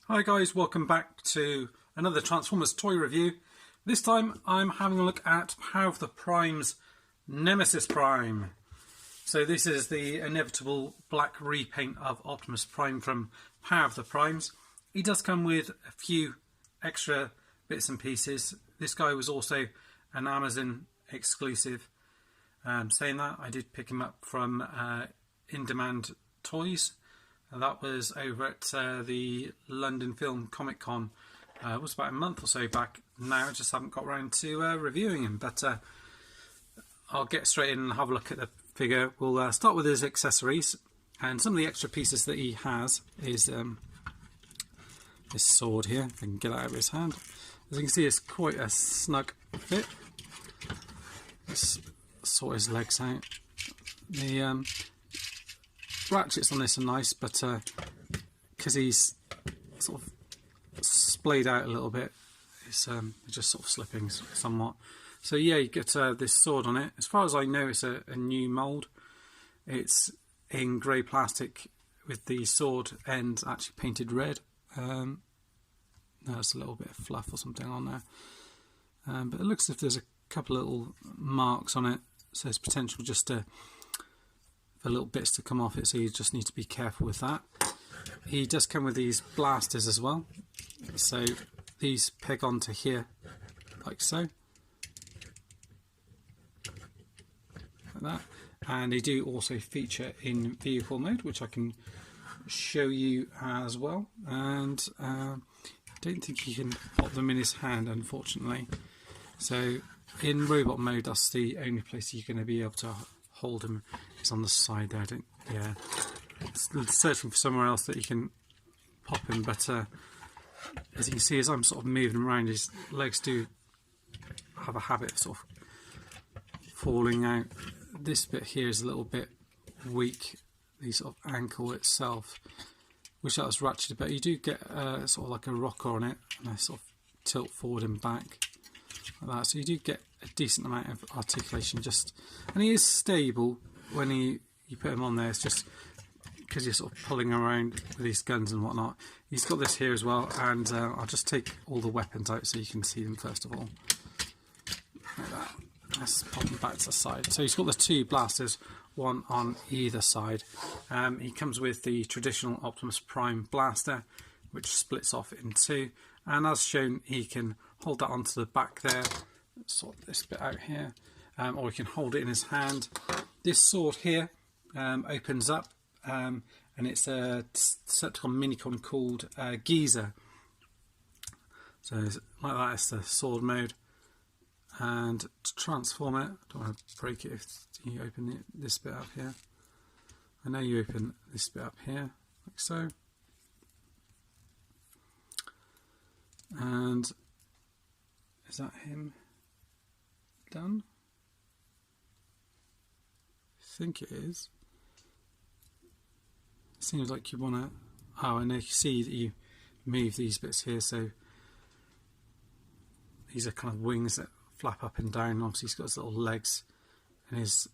Hi guys, welcome back to another Transformers toy review. This time I'm having a look at Power of the Prime's Nemesis Prime. So this is the inevitable black repaint of Optimus Prime from Power of the Primes. He does come with a few extra bits and pieces. This guy was also an Amazon exclusive. Saying that, I did pick him up from In Demand Toys. That was over at the London Film Comic Con. It was about a month or so back now. I just haven't got around to reviewing him, but I'll get straight in and have a look at the figure. We'll start with his accessories, and some of the extra pieces that he has is this sword here. If I can get it out of his hand. As you can see, it's quite a snug fit. Let's sort his legs out. The ratchets on this are nice, but because he's sort of splayed out a little bit, it's just sort of slipping somewhat. So yeah, you get this sword on it. As far as I know, it's a new mould. It's in grey plastic with the sword end actually painted red. There's a little bit of fluff or something on there, but it looks as if there's a couple of little marks on it, so there's potential just for little bits to come off it, so you just need to be careful with that. He does come with these blasters as well, so these peg onto here like so, like that, and they do also feature in vehicle mode, which I can show you as well. And I don't think you can pop them in his hand, unfortunately. So in robot mode, that's the only place you're going to be able to hold him. It's on the side there. Searching for somewhere else that you can pop him, but as you can see, as I'm sort of moving around, his legs do have a habit of sort of falling out. This bit here is a little bit weak, the sort of ankle itself. Wish that was ratcheted, but you do get sort of like a rocker on it, and I sort of tilt forward and back like that, so you do get a decent amount of articulation. And he is stable when you put him on there. It's just because you're sort of pulling around with these guns and whatnot. He's got this here as well, and I'll just take all the weapons out so you can see them first of all, like that. Let's pop them back to the side. So he's got the two blasters, one on either side. He comes with the traditional Optimus Prime blaster, which splits off in two, and as shown, he can hold that onto the back there, sort this bit out here, or he can hold it in his hand. This sword here opens up, and it's a Decepticon Minicon called Giza. So like that is the sword mode. And to transform it, I don't want to break it if you open this bit up here. I know you open this bit up here, like so. And is that him done? I think it is. It seems like you want to... Oh, and you see that you move these bits here, so these are kind of wings that flap up and down. Obviously he's got his little legs and his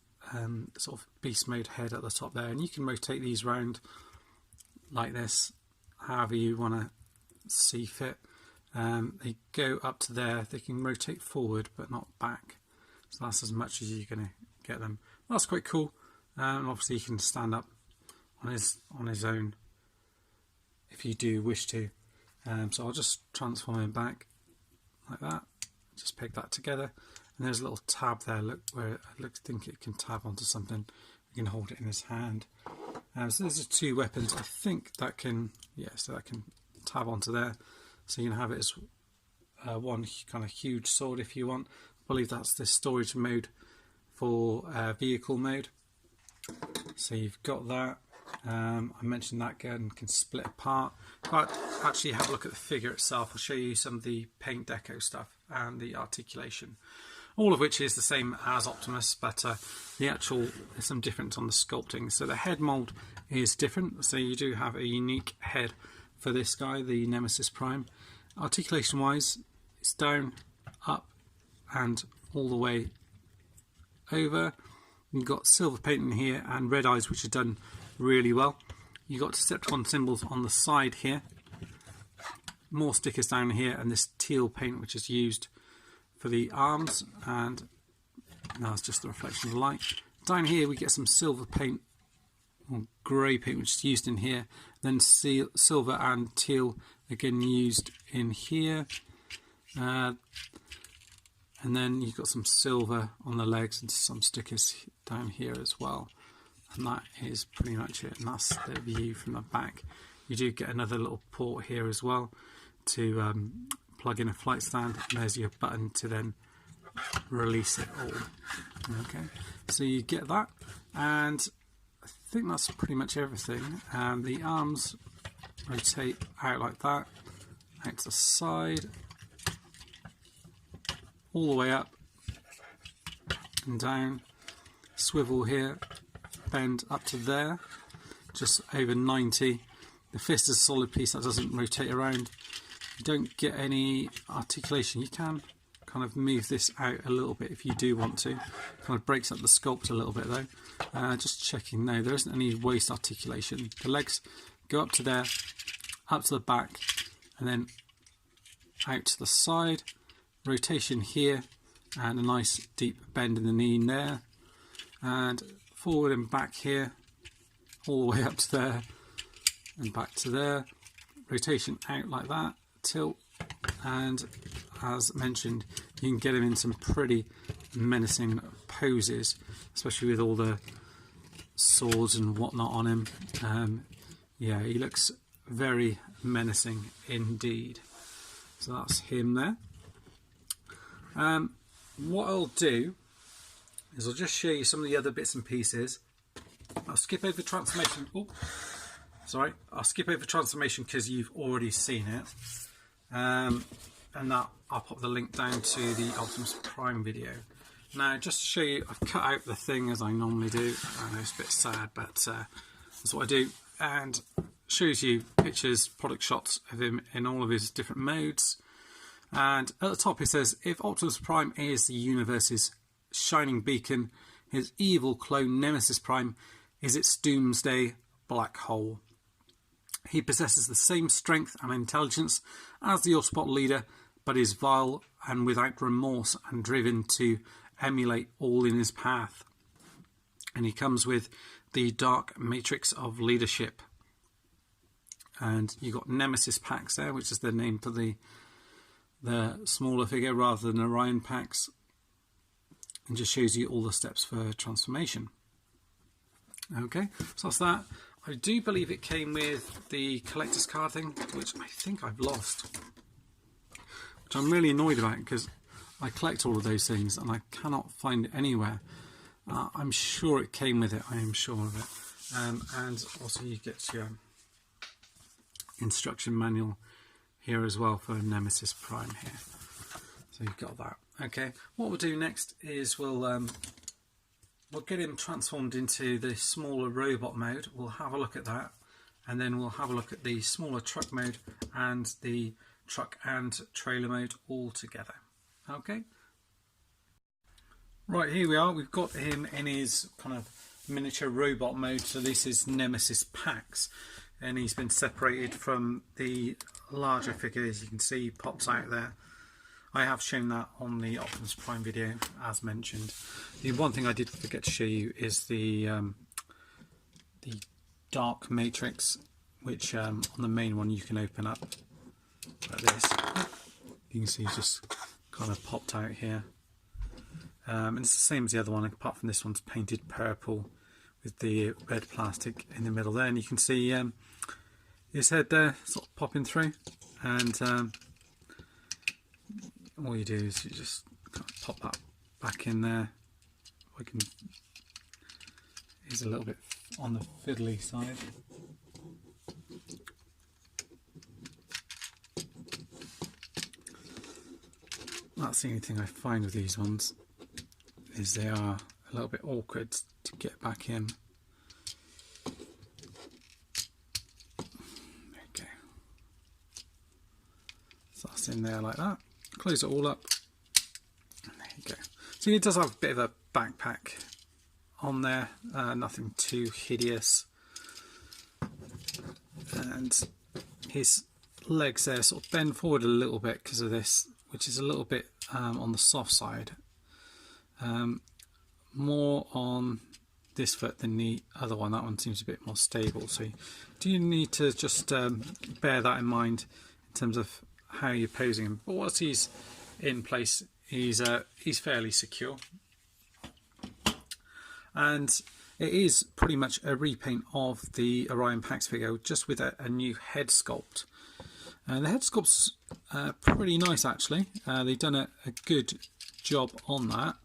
sort of beast mode head at the top there, and you can rotate these round like this however you want to see fit. They go up to there. They can rotate forward but not back, so that's as much as you're going to get them. That's quite cool. Obviously he can stand up on his own if you do wish to. So I'll just transform him back like that. Just peg that together, and there's a little tab there. Look, where I think it can tab onto something. You can hold it in his hand. So there's the two weapons. I think that can, so that can tab onto there. So you can have it as one kind of huge sword if you want. I believe that's the storage mode for vehicle mode. So you've got that. I mentioned that gun can split apart, but actually have a look at the figure itself. I'll show you some of the paint deco stuff and the articulation, all of which is the same as Optimus, but there's some difference on the sculpting. So the head mould is different, so you do have a unique head for this guy, the Nemesis Prime. Articulation wise, it's down, up and all the way over. You've got silver paint in here and red eyes, which are done really well. You've got Decepticon symbols on the side here, more stickers down here, and this teal paint which is used for the arms, and now it's just the reflection of the light. Down here we get some silver paint or grey paint which is used in here, then silver and teal again used in here, and then you've got some silver on the legs and some stickers down here as well, and that is pretty much it, and that's the view from the back. You do get another little port here as well to plug in a flight stand, and there's your button to then release it all. Okay, so you get that, and I think that's pretty much everything. The arms rotate out like that, out to the side, all the way up and down, swivel here, bend up to there, just over 90. The fist is a solid piece that doesn't rotate around. You don't get any articulation. You can kind of move this out a little bit if you do want to. Kind of breaks up the sculpt a little bit though. Just checking, no, there isn't any waist articulation. The legs go up to there, up to the back, and then out to the side. Rotation here, and a nice deep bend in the knee in there, and forward and back here, all the way up to there and back to there. Rotation out like that, tilt, and as mentioned, you can get him in some pretty menacing poses, especially with all the swords and whatnot on him. Yeah, he looks very menacing indeed. So that's him there. What I'll do is I'll just show you some of the other bits and pieces. I'll skip over transformation. Oh, sorry, I'll skip over transformation because you've already seen it. And that I'll pop the link down to the Optimus Prime video. Now, just to show you, I've cut out the thing as I normally do. I know it's a bit sad, but that's what I do. And shows you pictures, product shots of him in all of his different modes. And at the top it says, if Optimus Prime is the universe's shining beacon, his evil clone Nemesis Prime is its doomsday black hole. He possesses the same strength and intelligence as the Autobot leader, but is vile and without remorse and driven to emulate all in his path. And he comes with the dark matrix of leadership. And you've got Nemesis Pax there, which is the name for the smaller figure rather than Orion Pax, and just shows you all the steps for transformation. Okay, so that's that. I do believe it came with the collector's card thing, which I think I've lost, which I'm really annoyed about because I collect all of those things and I cannot find it anywhere. I'm sure it came with it, I am sure of it. And also you get your instruction manual here as well for Nemesis Prime here. So you've got that. Okay, what we'll do next is we'll get him transformed into the smaller robot mode. We'll have a look at that, and then we'll have a look at the smaller truck mode and the truck and trailer mode all together. Okay. Right, here we are. We've got him in his kind of miniature robot mode. So this is Nemesis Pax, and he's been separated from the larger figure, as you can see, pops out there. I have shown that on the Optimus Prime video, as mentioned. The one thing I did forget to show you is the dark matrix, which on the main one you can open up like this. You can see it's just kind of popped out here. And it's the same as the other one, apart from this one's painted purple with the red plastic in the middle there. And you can see his head there sort of popping through, and all you do is you just kind of pop that back in there. I can. He's a little bit on the fiddly side. That's the only thing I find with these ones, is they are a little bit awkward to get back in. Okay, so that's in there like that. Close it all up. There you go. So it does have a bit of a backpack on there, nothing too hideous. And his legs there sort of bend forward a little bit because of this, which is a little bit on the soft side. More on this foot than the other one. That one seems a bit more stable, so do you need to just bear that in mind in terms of how you're posing him. But once he's in place, he's fairly secure, and it is pretty much a repaint of the Orion Pax figure, just with a new head sculpt. And the head sculpt's pretty nice actually. They've done a good job on that.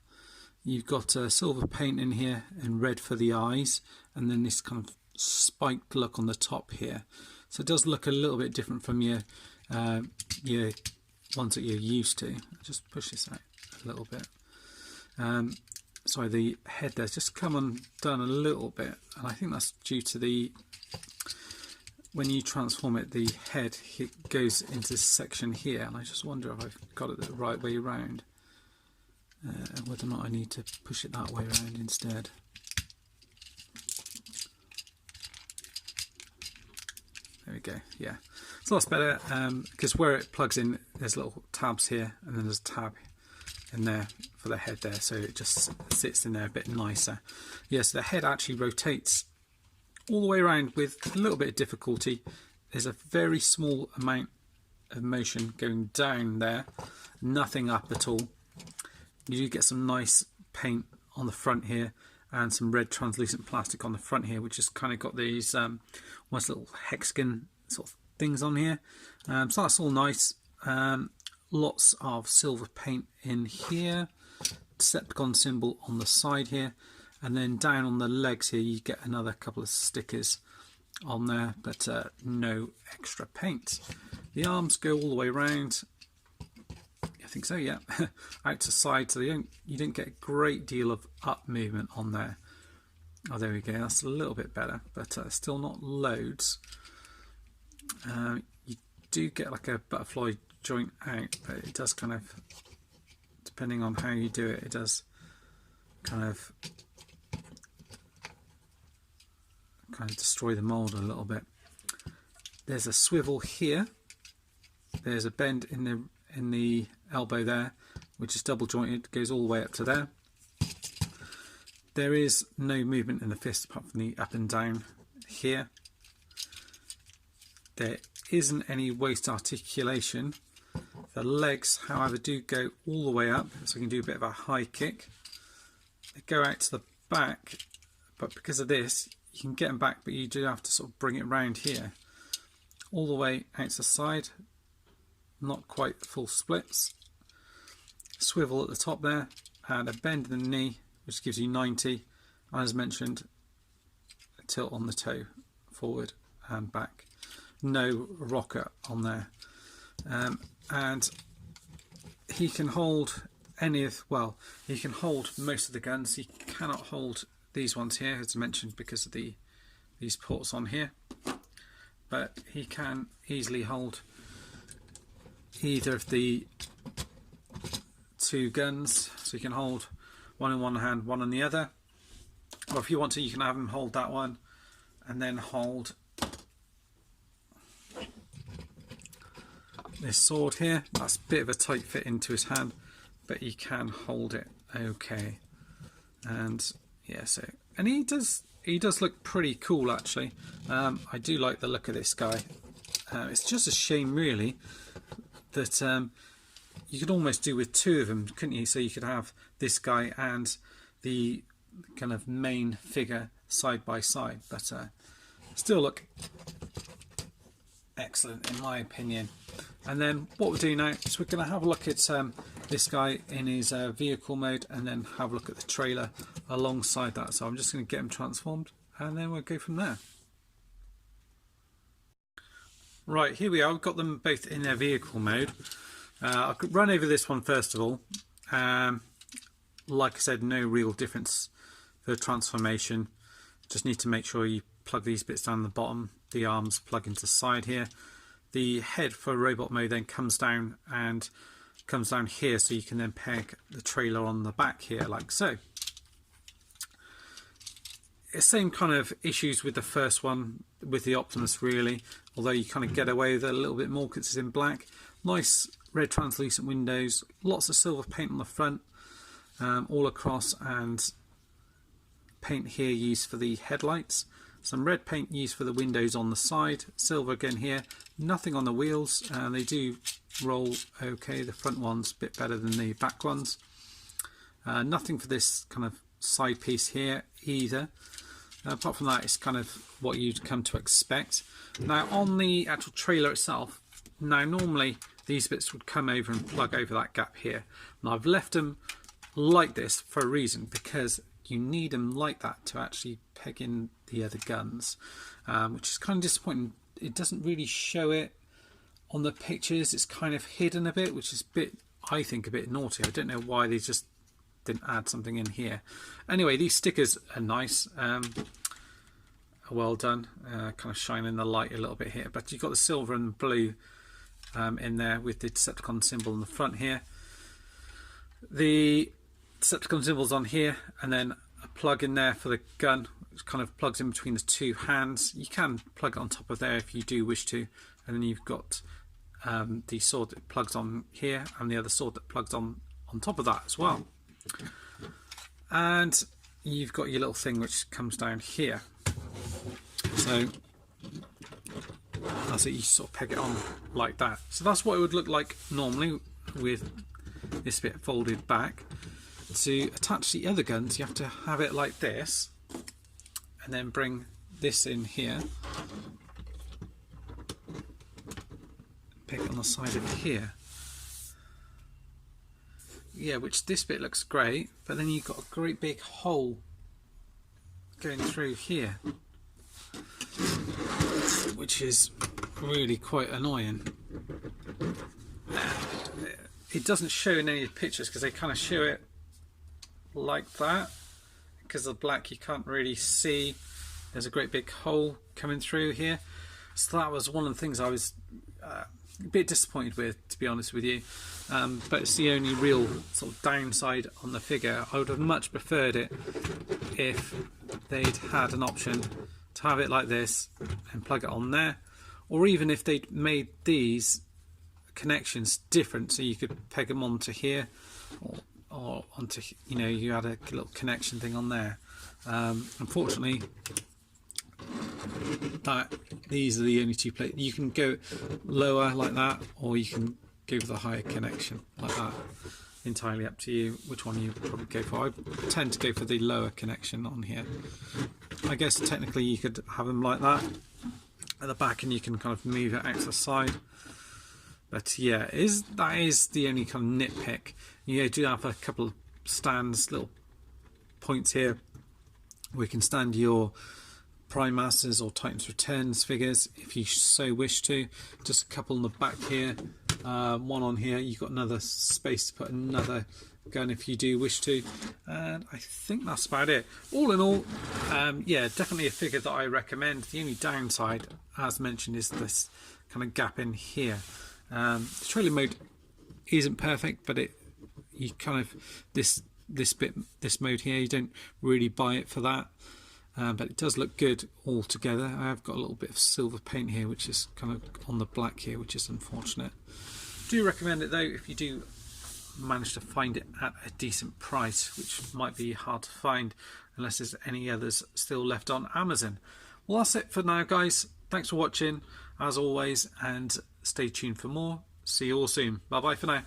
You've got silver paint in here and red for the eyes, and then this kind of spiked look on the top here. So it does look a little bit different from your ones that you're used to. I'll just push this out a little bit. Sorry, the head there's just come undone a little bit, and I think that's due to the, when you transform it, the head goes into this section here, and I just wonder if I've got it the right way around. Whether or not I need to push it that way around instead. There we go, yeah. So that's better, because where it plugs in, there's little tabs here, and then there's a tab in there for the head there, so it just sits in there a bit nicer. Yes, the head actually rotates all the way around with a little bit of difficulty. There's a very small amount of motion going down there, nothing up at all. You do get some nice paint on the front here and some red translucent plastic on the front here, which has kind of got these almost little hexagon sort of things on here. So that's all nice. Lots of silver paint in here, Decepticon symbol on the side here, and then down on the legs here you get another couple of stickers on there, but no extra paint. The arms go all the way around. I think so, yeah. Out to side, so you don't get a great deal of up movement on there. Oh, there we go. That's a little bit better, but still not loads. You do get like a butterfly joint out, but it does kind of, depending on how you do it, it does kind of destroy the mold a little bit. There's a swivel here. There's a bend in the elbow there, which is double jointed, goes all the way up to there. There is no movement in the fist apart from the up and down here. There isn't any waist articulation. The legs, however, do go all the way up, so you can do a bit of a high kick. They go out to the back, but because of this, you can get them back, but you do have to sort of bring it round here, all the way out to the side. Not quite full splits. Swivel at the top there, and a bend in the knee, which gives you 90, and as mentioned, a tilt on the toe, forward and back. No rocker on there. And he can hold he can hold most of the guns. He cannot hold these ones here, as mentioned, because of these ports on here, but he can easily hold either of the two guns, so you can hold one in one hand, one in the other, or if you want to, you can have him hold that one and then hold this sword here. That's a bit of a tight fit into his hand, but he can hold it okay. And yeah, so, and he does look pretty cool actually. I do like the look of this guy. It's just a shame really that you could almost do with two of them, couldn't you? So you could have this guy and the kind of main figure side by side, but still look excellent in my opinion. And then what we'll do now is we're going to have a look at this guy in his vehicle mode, and then have a look at the trailer alongside that. So I'm just going to get him transformed, and then we'll go from there. Right, here we are. We've got them both in their vehicle mode. I'll run over this one first of all. Like I said, no real difference for the transformation. Just need to make sure you plug these bits down the bottom. The arms plug into the side here. The head for robot mode then comes down and comes down here, so you can then peg the trailer on the back here like so. Same kind of issues with the first one, with the Optimus really, although you kind of get away with it a little bit more because it's in black. Nice red translucent windows, lots of silver paint on the front, all across, and paint here used for the headlights. Some red paint used for the windows on the side, silver again here, nothing on the wheels, and they do roll okay. The front one's a bit better than the back ones. Nothing for this kind of side piece here either. Apart from that, it's kind of what you'd come to expect. Now on the actual trailer itself, now normally these bits would come over and plug over that gap here. And I've left them like this for a reason, because you need them like that to actually peg in the other guns, which is kind of disappointing. It doesn't really show it on the pictures. It's kind of hidden a bit, which is a bit, I think, a bit naughty. I don't know why they just didn't add something in here. Anyway, these stickers are nice, well done, kind of shining the light a little bit here, but you've got the silver and blue in there with the Decepticon symbol in the front here. The Decepticon symbol's on here, and then a plug in there for the gun, which kind of plugs in between the two hands. You can plug it on top of there if you do wish to, and then you've got the sword that plugs on here, and the other sword that plugs on top of that as well. And you've got your little thing which comes down here, so that's it. You sort of peg it on like that. So that's what it would look like normally with this bit folded back. To attach the other guns, you have to have it like this, and then bring this in here, peg it on the side of here. Yeah, which this bit looks great, but then you've got a great big hole going through here, which is really quite annoying. It doesn't show in any pictures because they kind of show it like that. Because of the black, you can't really see. There's a great big hole coming through here. So that was one of the things I was a bit disappointed with, to be honest with you. But it's the only real sort of downside on the figure. I would have much preferred it if they'd had an option to have it like this and plug it on there, or even if they'd made these connections different, so you could peg them onto here, or onto, you know, you had a little connection thing on there. Unfortunately, these are the only two places. You can go lower like that, or you can go for the higher connection like that. Entirely up to you which one you probably go for. I tend to go for the lower connection on here. I guess technically you could have them like that at the back, and you can kind of move it out to the side. But yeah, that is the only kind of nitpick. You do have a couple of stands, little points here where you can stand your Prime Masters or Titans Returns figures if you so wish to. Just a couple on the back here, one on here. You've got another space to put another gun if you do wish to, and I think that's about it. All in all, yeah, definitely a figure that I recommend. The only downside, as mentioned, is this kind of gap in here. The trailer mode isn't perfect, but you kind of this mode here, you don't really buy it for that. But it does look good all together. I have got a little bit of silver paint here, which is kind of on the black here, which is unfortunate. Do recommend it though if you do manage to find it at a decent price, which might be hard to find unless there's any others still left on Amazon. Well, that's it for now, guys. Thanks for watching as always, and stay tuned for more. See you all soon. Bye bye for now.